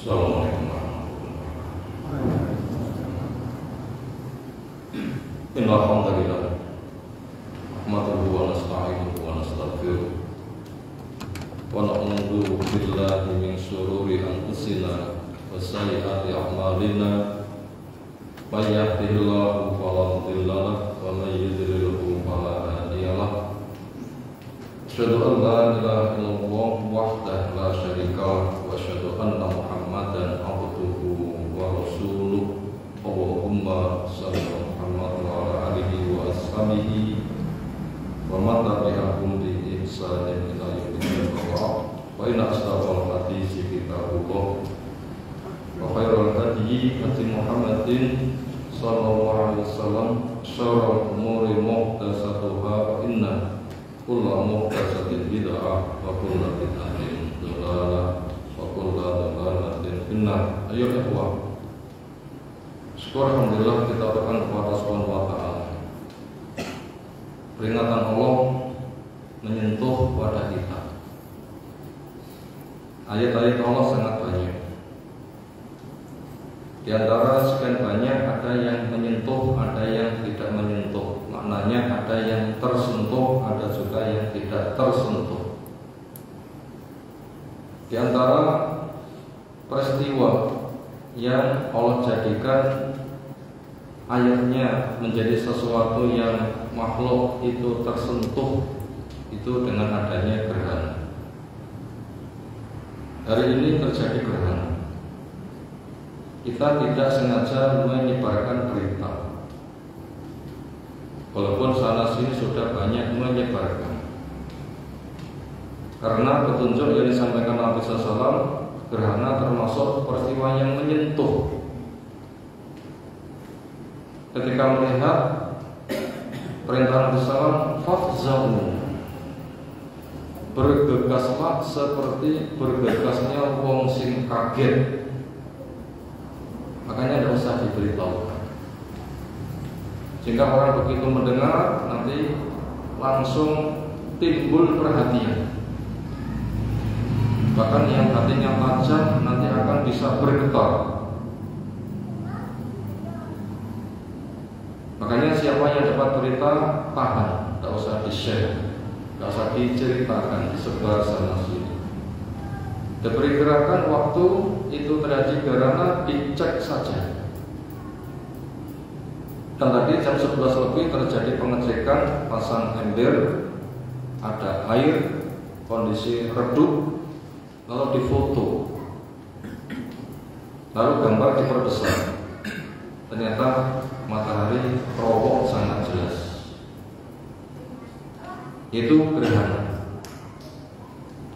Assalamualaikum warahmatullahi wabarakatuh. Innal hamdalillah nahmaduhu wa nasta'inuhu wa nastaghfiruh wa na'udzu billahi min shururi anfusina wa sayyiati a'malina. May yahdihillahu fala mudilla lahu wa may yudlilhu fala hadiya lahu. Asyhadu an la ilaha illallah wahdahu la syarika lahu wa asyhadu anna Muhammadan abduhu wa rasuluh. Allahumma shalli ala Muhammad wa ala alihi wa ashabihi wa man tabi'ahum bi ihsanin ila yaumil qiyamah. Wa inna asdaqal haditsi kitabullah wa khairul hadyi hadi Muhammadin sallallahu alaihi wasallam, syarrul umuri muhdatsatuha wa inna kulla muhdatsatin bid'ah wa kulla bid'atin dhalalah wa kulla dhalalatin finnar. Ayo ikhwah, syukur alhamdulillah kita aturkan kepada Subhanahu wa ta'ala. Peringatan Allah menyentuh pada kita. Ayat-ayat Allah sangat banyak. Di antara sekian banyak ada yang menyentuh, ada yang tidak menyentuh. Maknanya ada yang tersentuh, ada juga yang tidak tersentuh. Di antara peristiwa yang Allah jadikan ayatnya menjadi sesuatu yang makhluk itu tersentuh, itu dengan adanya gerhana. Hari ini terjadi gerhana. Kita tidak sengaja menyebarkan berita, walaupun sana sini sudah banyak menyebarkan. Karena petunjuk yang disampaikan Nabi SAW, gerhana termasuk peristiwa yang menyentuh. Ketika melihat perintah Nabi SAW, fafzahu, bergegaslah seperti bergegasnya wong sing kaget. Makanya tidak usah diberitahukan, sehingga orang begitu mendengar nanti langsung timbul perhatian. Bahkan yang hatinya tajam nanti akan bisa bergetar. Makanya siapa yang dapat berita, tahan, tidak usah di-share, tidak usah diceritakan, disebar sana sini. Diperkirakan waktu itu terjadi gerhana, dicek saja. Dan tadi jam 11 lebih terjadi pengecekan, pasang ember, ada air, kondisi redup, lalu difoto, lalu gambar diperbesar. Ternyata matahari terowong sangat jelas. Itu gerhana.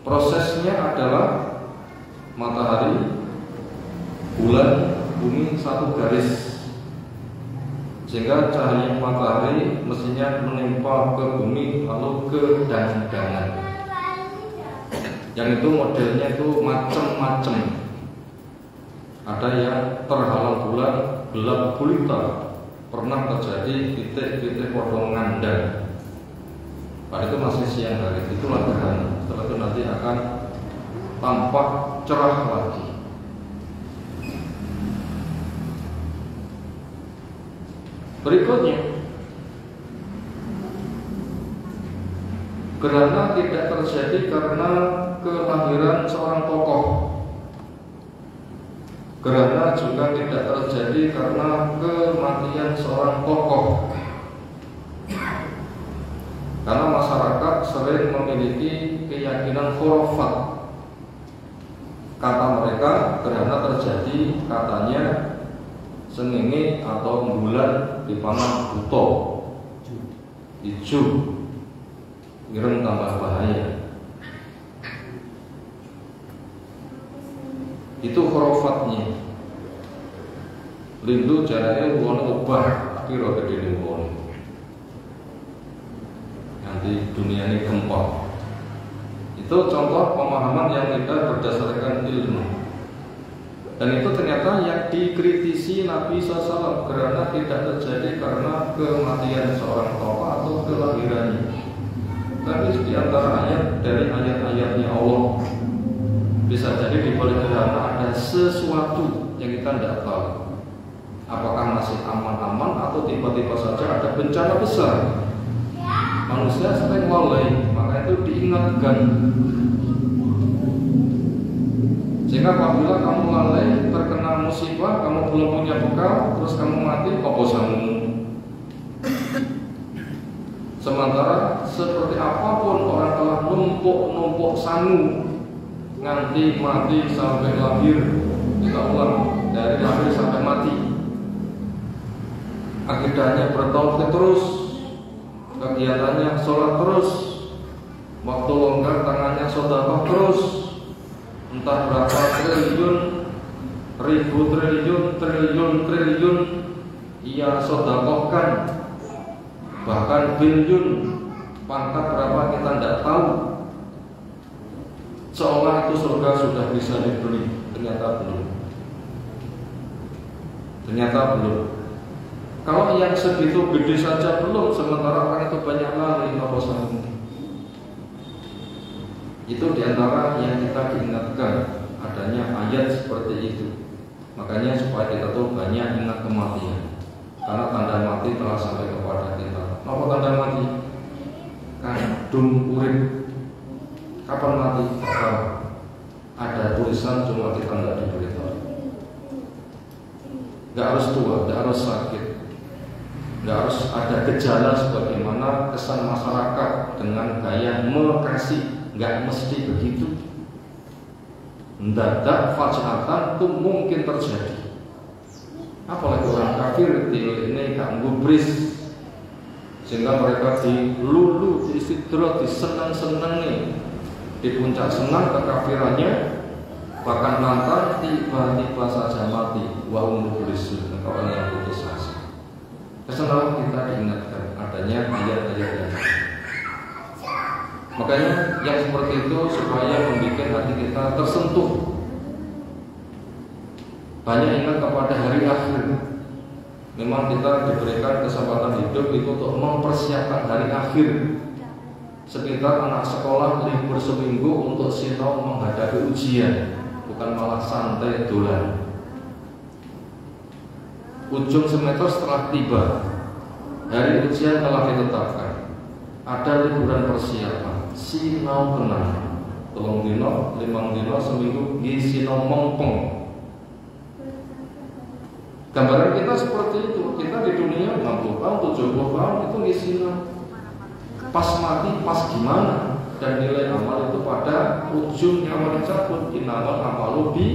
Prosesnya adalah matahari, bulan, bumi satu garis, sehingga cahaya matahari mestinya menimpa ke bumi lalu ke dandangan. Yang itu modelnya itu macam-macam. Ada yang terhalang bulan, gelap gulita, pernah terjadi titik-titik podong ngandang. Pada itu masih siang hari, itulah gerhana. Setelah itu nanti akan tampak cerah lagi. Berikutnya, gerhana tidak terjadi karena kelahiran seorang tokoh. Gerhana juga tidak terjadi karena kematian seorang tokoh. Karena masyarakat sering memiliki keyakinan khurafat. Kata mereka, gerhana terjadi katanya sengenge atau bulan dipanah buto, hijau, ireng tambah bahaya. Itu khurafatnya. Lindu jarane wono obah piro gedene wono. Nanti dunia ini gempa. Itu contoh pemahaman yang tidak berdasarkan ilmu. Dan itu ternyata yang dikritisi Nabi SAW. Gerhana tidak terjadi karena kematian seorang tokoh atau kelahirannya. Tapi di antara ayat dari ayat-ayatnya Allah Bisa jadi di balik gerhana ada sesuatu yang kita tidak tahu. Apakah masih aman-aman atau tiba-tiba saja ada bencana besar. Manusia sering lalai, maka itu diingatkan. Sehingga apabila kamu lalai, terkena musibah, kamu belum punya bekal, terus kamu mati, apa sanggup? Sementara seperti apapun orang telah numpuk sangu nganti mati sampai lahir, kita ulang dari lahir sampai mati. Akidahnya bertauhid terus, kegiatannya sholat terus, waktu longgar tangannya sedekah terus, entah berapa triliun, ribu triliun ia sedekahkan, bahkan billion, pangkat berapa kita tidak tahu. Seolah itu surga sudah bisa dibeli, ternyata belum. Kalau yang segitu gede saja belum, sementara orang itu banyak lari, apa sanggup? Itu diantara yang kita diingatkan adanya ayat seperti itu. Makanya supaya kita tuh banyak ingat kematian, karena tanda mati telah sampai kepada kita. Apa tanda mati? Kadung urip. Kapan mati? Ada tulisan, cuma kita nggak diberitahu. Nggak harus tua, nggak harus sakit, nggak harus ada gejala sebagaimana kesan masyarakat dengan gaya mekasih. Nggak mesti begitu. Mendadak fajatan itu mungkin terjadi. Apalagi orang kafir ini gak gubris, sehingga mereka dilulu, diistidrat, disenang-senangi, di puncak senang kekafirannya, bahkan lantas tiba-tiba saja mati. Wa umurisun, orang yang putus asa. Kesenangan kita diingatkan adanya ayat-ayat ini. Makanya yang seperti itu supaya membuat hati kita tersentuh. Banyak ingat kepada hari akhir. Memang kita diberikan kesempatan hidup itu untuk mempersiapkan hari akhir. Sekitar anak sekolah libur seminggu untuk sinau menghadapi ujian, bukan malah santai dolan. Ujung semester setelah tiba, hari ujian telah ditetapkan. Ada liburan persiapan, sinau tenang, 3 dino, 5 dino, seminggu sinau mengpeng. Gambaran kita seperti itu. Kita di dunia 60 tahun, 70 tahun itu ngisinau. Pas mati, pas gimana? Dan nilai amal itu pada ujung nyawa dicabut. Inamal amalu bi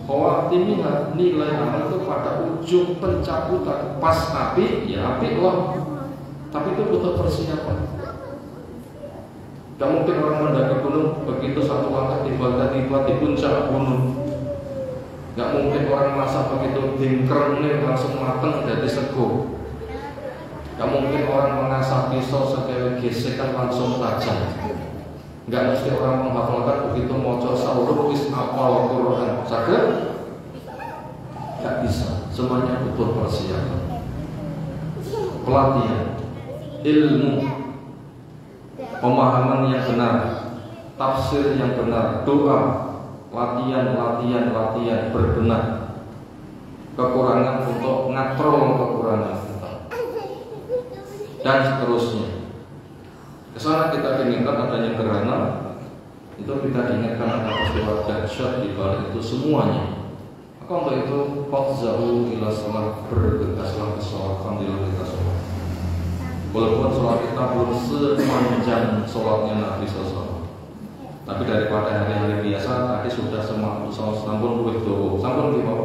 khawatimiha. Nilai amal itu pada ujung pencabutan. Pas api, ya api loh. Tapi itu butuh persiapan. Gak mungkin orang mendaki gunung begitu satu langkah tiba-tiba di puncak gunung. Gak mungkin orang masak begitu dingkernya langsung mateng dari sego. Gak mungkin orang mengasah pisau sekali gesekan langsung tajam. Gak mesti orang menghafalkan begitu moco saurur wis apal Quran. Sakit? Gak bisa. Semuanya butuh persiapan, pelatihan, ilmu, pemahaman yang benar, tafsir yang benar, doa, latihan berbenah, kekurangan untuk ngatrol kekurangan kita, dan seterusnya. Kesana kita diingatkan adanya gerhana, itu kita diingatkan ada peristiwa dahsyat di balik itu semuanya. Maka untuk itu fadza'u ila shalah, bergegaslah ke sholat. Alhamdulillah kita sholat. Walaupun sholat kita belum sepanjang sholatnya Nabi SAW, tapi daripada hari-hari biasa tadi sudah semangat sampun luwih dawa. Sampun nggih Pak?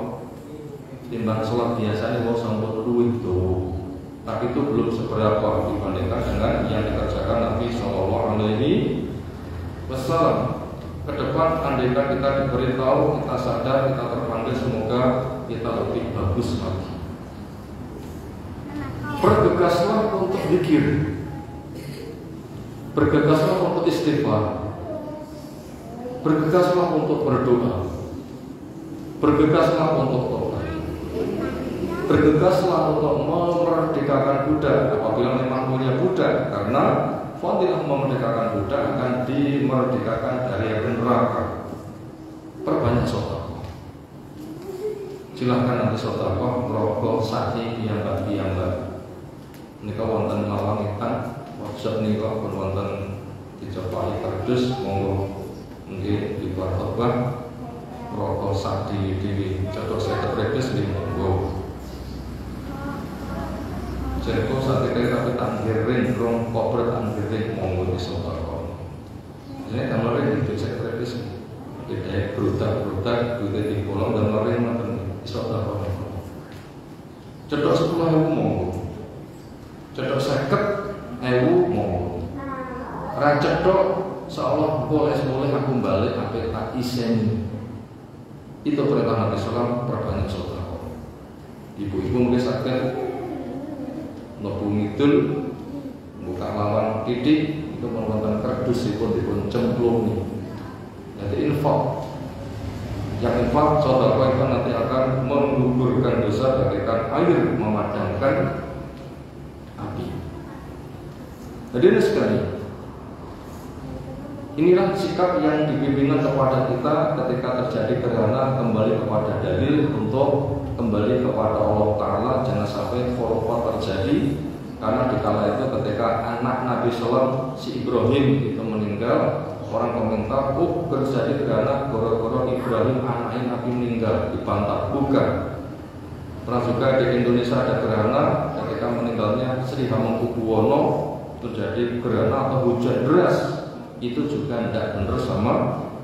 Timbang sholat biasa ini mau sampun luwih dawa. Tapi itu belum seberapa dibandingkan dengan yang dikerjakan Nabi SAW. Ke depan andaikan kita diberitahu, kita sadar, kita terpanggil, semoga kita lebih bagus lagi. Bergegaslah untuk zikir, bergegaslah untuk istighfar, bergegaslah untuk berdoa, bergegaslah untuk tobat, bergegaslah untuk memerdekakan budak apabila memang punya budak, karena fadilah memerdekakan budak akan dimerdekakan dari api neraka. perbanyak sedekah. Silahkan nanti sedekah rogo saki piyambak. Nika wonten malangitan wajib nika pun wonten dicopai kardus monggo nggih dipartobah rogo saki di cocok sekretariat di monggo. Jeko saat itu tapi tanggiring rong koper tanggiring monggo di sedekah. Ini kemarin itu sekretariat kita berutak duit di kolom dan kemarin makan di sedekah. Cedok 10.000 monggo. Cedok 50.000 monggo. Ra cedok seolah boleh aku balik apa tak iseni. Itu perintah Nabi Sallam perbanyak sedekah. Ibu-ibu mungkin sakit nopo ngidul buka lawan titik itu menggunakan kardus dipun cemplungi. Jadi infak. Yang infak sedekah itu nanti akan menggugurkan dosa bagaikan air memadamkan api. Jadi ini sekali. Inilah sikap yang dibimbingkan kepada kita ketika terjadi gerhana, kembali kepada dalil untuk kembali kepada Allah Ta'ala. Jangan sampai khurafat terjadi. Karena di kala itu ketika anak Nabi Sallam si Ibrahim itu meninggal, orang komentar, terjadi gerhana gara-gara Ibrahim anaknya Nabi meninggal, dibantah. Bukan. Pernah juga di Indonesia ada gerhana ketika meninggalnya Sri Hamengkubuwono, terjadi gerhana atau hujan deras. Itu juga tidak benar sama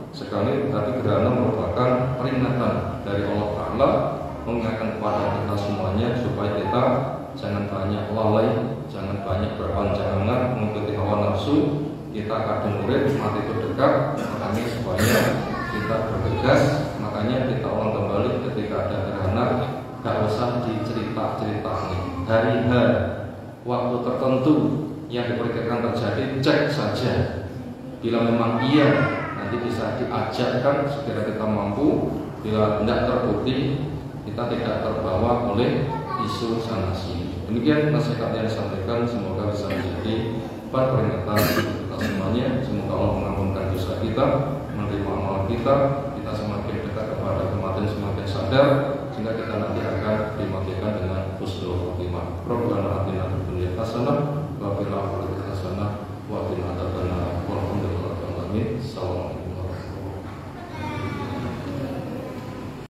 sekali, tapi gerhana merupakan peringatan dari Allah Ta'ala, mengingatkan kepada kita semuanya supaya kita jangan banyak lalai, jangan banyak berpanjangan mengikuti hawa nafsu. Kita kadang murid mati itu dekat, makanya supaya kita bergegas. Makanya kita ulang kembali ketika ada gerhana, gak usah dicerita-ceritakan hari-hari waktu tertentu yang diperkirakan terjadi, cek saja. Bila memang iya, nanti bisa diajarkan sekira kita mampu. Bila tidak terbukti, kita tidak terbawa oleh isu sana sini. Demikian nasihat yang disampaikan, semoga bisa menjadi peringatan kita semuanya. Semoga Allah mengampunkan dosa kita, menerima amal kita semakin dekat kepada kematian, semakin sadar, sehingga kita nanti akan dimatikan dengan husnul khotimah. Rabbana atina fid dunya hasanah wa fil akhirati